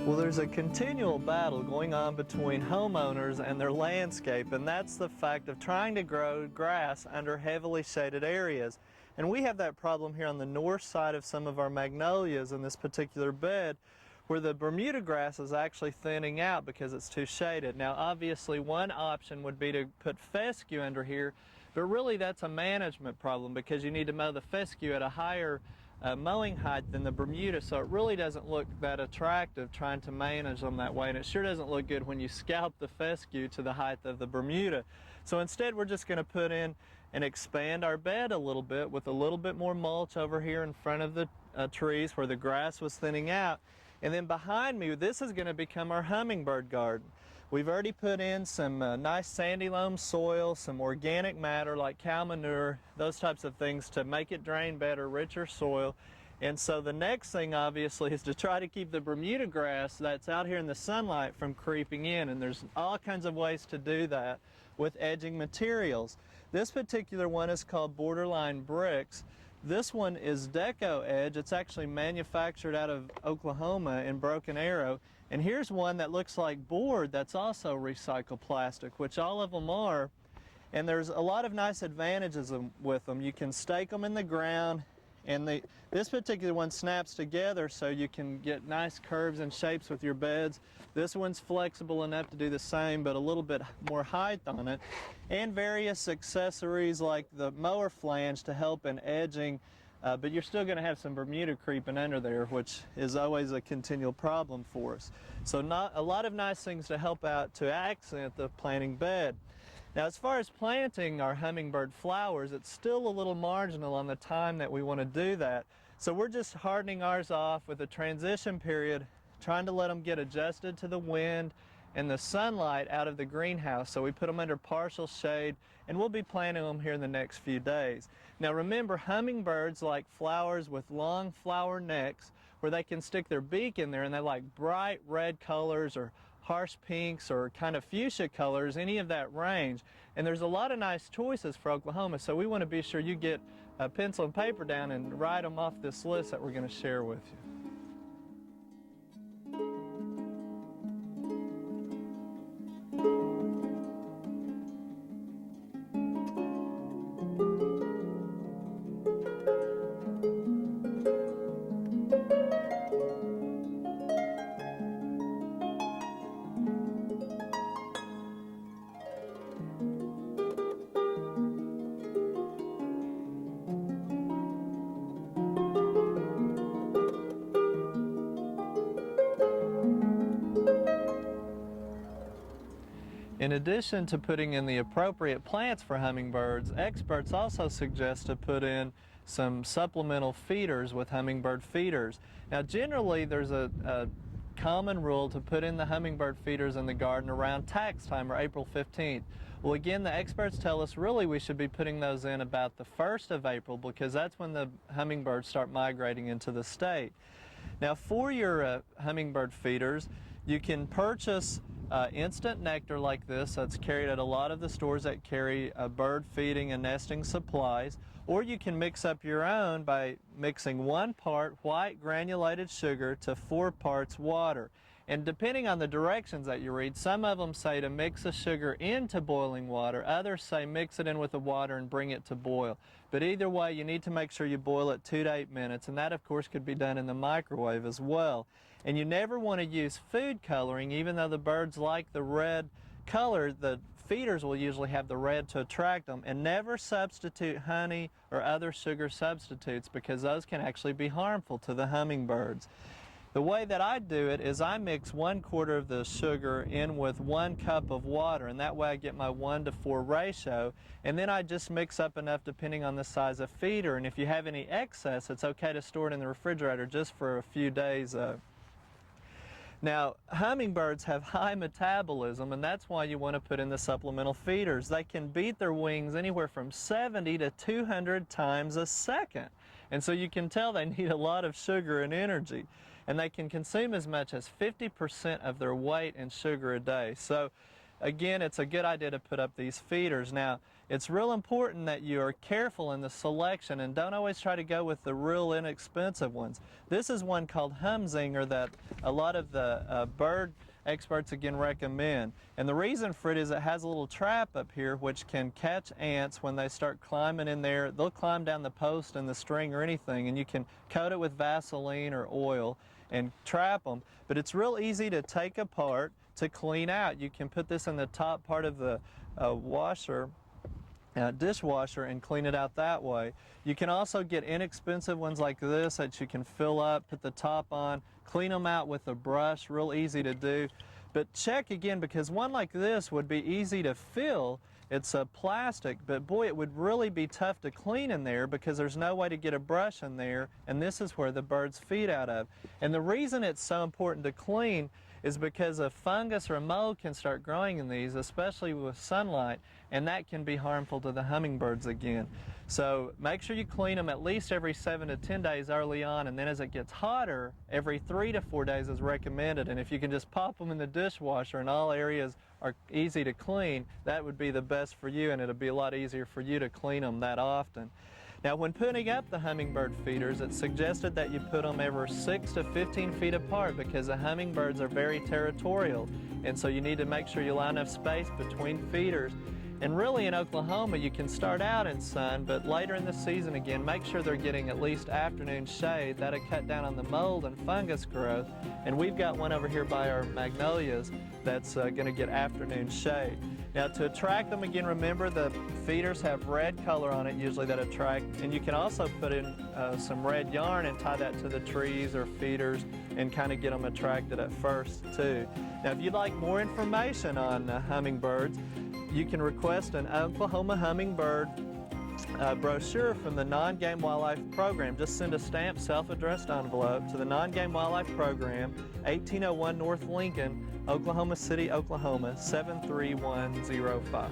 Well, there's a continual battle going on between homeowners and their landscape, and that's the fact of trying to grow grass under heavily shaded areas. And we have that problem here on the north side of some of our magnolias in this particular bed, where the Bermuda grass is actually thinning out because it's too shaded. Now, obviously, one option would be to put fescue under here, but really that's a management problem because you need to mow the fescue at a higher mowing height than the Bermuda, so it really doesn't look that attractive trying to manage them that way, and it sure doesn't look good when you scalp the fescue to the height of the Bermuda. So instead we're just going to put in and expand our bed a little bit with a little bit more mulch over here in front of the trees where the grass was thinning out, and then behind me this is going to become our hummingbird garden. We've already put in some nice sandy loam soil, some organic matter like cow manure, those types of things to make it drain better, richer soil. And so the next thing obviously is to try to keep the Bermuda grass that's out here in the sunlight from creeping in, and there's all kinds of ways to do that with edging materials. This particular one is called Borderline Bricks. This one is Deco Edge. It's actually manufactured out of Oklahoma in Broken Arrow. And here's one that looks like board that's also recycled plastic, which all of them are. And there's a lot of nice advantages with them. You can stake them in the ground, and this particular one snaps together so you can get nice curves and shapes with your beds. This one's flexible enough to do the same, but a little bit more height on it. And various accessories like the mower flange to help in edging, but you're still going to have some Bermuda creeping under there, which is always a continual problem for us. So not a lot of nice things to help out to accent the planting bed. Now, as far as planting our hummingbird flowers, it's still a little marginal on the time that we want to do that. So we're just hardening ours off with a transition period, trying to let them get adjusted to the wind and the sunlight out of the greenhouse. So we put them under partial shade, and we'll be planting them here in the next few days. Now remember, hummingbirds like flowers with long flower necks where they can stick their beak in there, and they like bright red colors or harsh pinks or kind of fuchsia colors, any of that range. And there's a lot of nice choices for Oklahoma, so we want to be sure you get a pencil and paper down and write them off this list that we're going to share with you. In addition to putting in the appropriate plants for hummingbirds, experts also suggest to put in some supplemental feeders with hummingbird feeders. Now generally there's a common rule to put in the hummingbird feeders in the garden around tax time, or April 15th. Well, again, the experts tell us really we should be putting those in about the 1st of April because that's when the hummingbirds start migrating into the state. Now for your hummingbird feeders, you can purchase instant nectar like this that's carried at a lot of the stores that carry bird feeding and nesting supplies, or you can mix up your own by mixing 1 part white granulated sugar to 4 parts water. And depending on the directions that you read, some of them say to mix the sugar into boiling water, others say mix it in with the water and bring it to boil. But either way, you need to make sure you boil it 2 to 8 minutes, and that of course could be done in the microwave as well. And you never want to use food coloring, even though the birds like the red color. The feeders will usually have the red to attract them. And never substitute honey or other sugar substitutes because those can actually be harmful to the hummingbirds. The way that I do it is I mix 1/4 of the sugar in with 1 cup of water, and that way I get my 1:4 ratio, and then I just mix up enough depending on the size of feeder, and if you have any excess, it's okay to store it in the refrigerator just for a few days. Now, hummingbirds have high metabolism, and that's why you want to put in the supplemental feeders. They can beat their wings anywhere from 70 to 200 times a second. And so you can tell they need a lot of sugar and energy. And they can consume as much as 50% of their weight in sugar a day. So again, it's a good idea to put up these feeders. Now, it's real important that you are careful in the selection and don't always try to go with the real inexpensive ones. This is one called Humzinger that a lot of the bird experts again recommend. And the reason for it is it has a little trap up here which can catch ants when they start climbing in there. They'll climb down the post and the string or anything, and you can coat it with Vaseline or oil and trap them. But it's real easy to take apart to clean out. You can put this in the top part of the dishwasher and clean it out that way. You can also get inexpensive ones like this that you can fill up, put the top on, clean them out with a brush, real easy to do. But check again, because one like this would be easy to fill. It's a plastic, but boy, it would really be tough to clean in there because there's no way to get a brush in there, and this is where the birds feed out of. And the reason it's so important to clean is because a fungus or a mold can start growing in these, especially with sunlight, and that can be harmful to the hummingbirds again. So make sure you clean them at least every 7 to 10 days early on, and then as it gets hotter, every 3 to 4 days is recommended. And if you can just pop them in the dishwasher and all areas are easy to clean, that would be the best for you, and it'll be a lot easier for you to clean them that often. Now, when putting up the hummingbird feeders, it's suggested that you put them every 6 to 15 feet apart because the hummingbirds are very territorial, and so you need to make sure you allow enough space between feeders. And really in Oklahoma, you can start out in sun, but later in the season again, make sure they're getting at least afternoon shade. That'll cut down on the mold and fungus growth. And we've got one over here by our magnolias that's going to get afternoon shade. Now, to attract them again, remember the feeders have red color on it usually that attract, and you can also put in some red yarn and tie that to the trees or feeders and kind of get them attracted at first too. Now, if you'd like more information on hummingbirds, you can request an Oklahoma hummingbird brochure from the Non-Game Wildlife Program. Just send a stamped self-addressed envelope to the Non-Game Wildlife Program, 1801 North Lincoln, Oklahoma City, Oklahoma, 73105.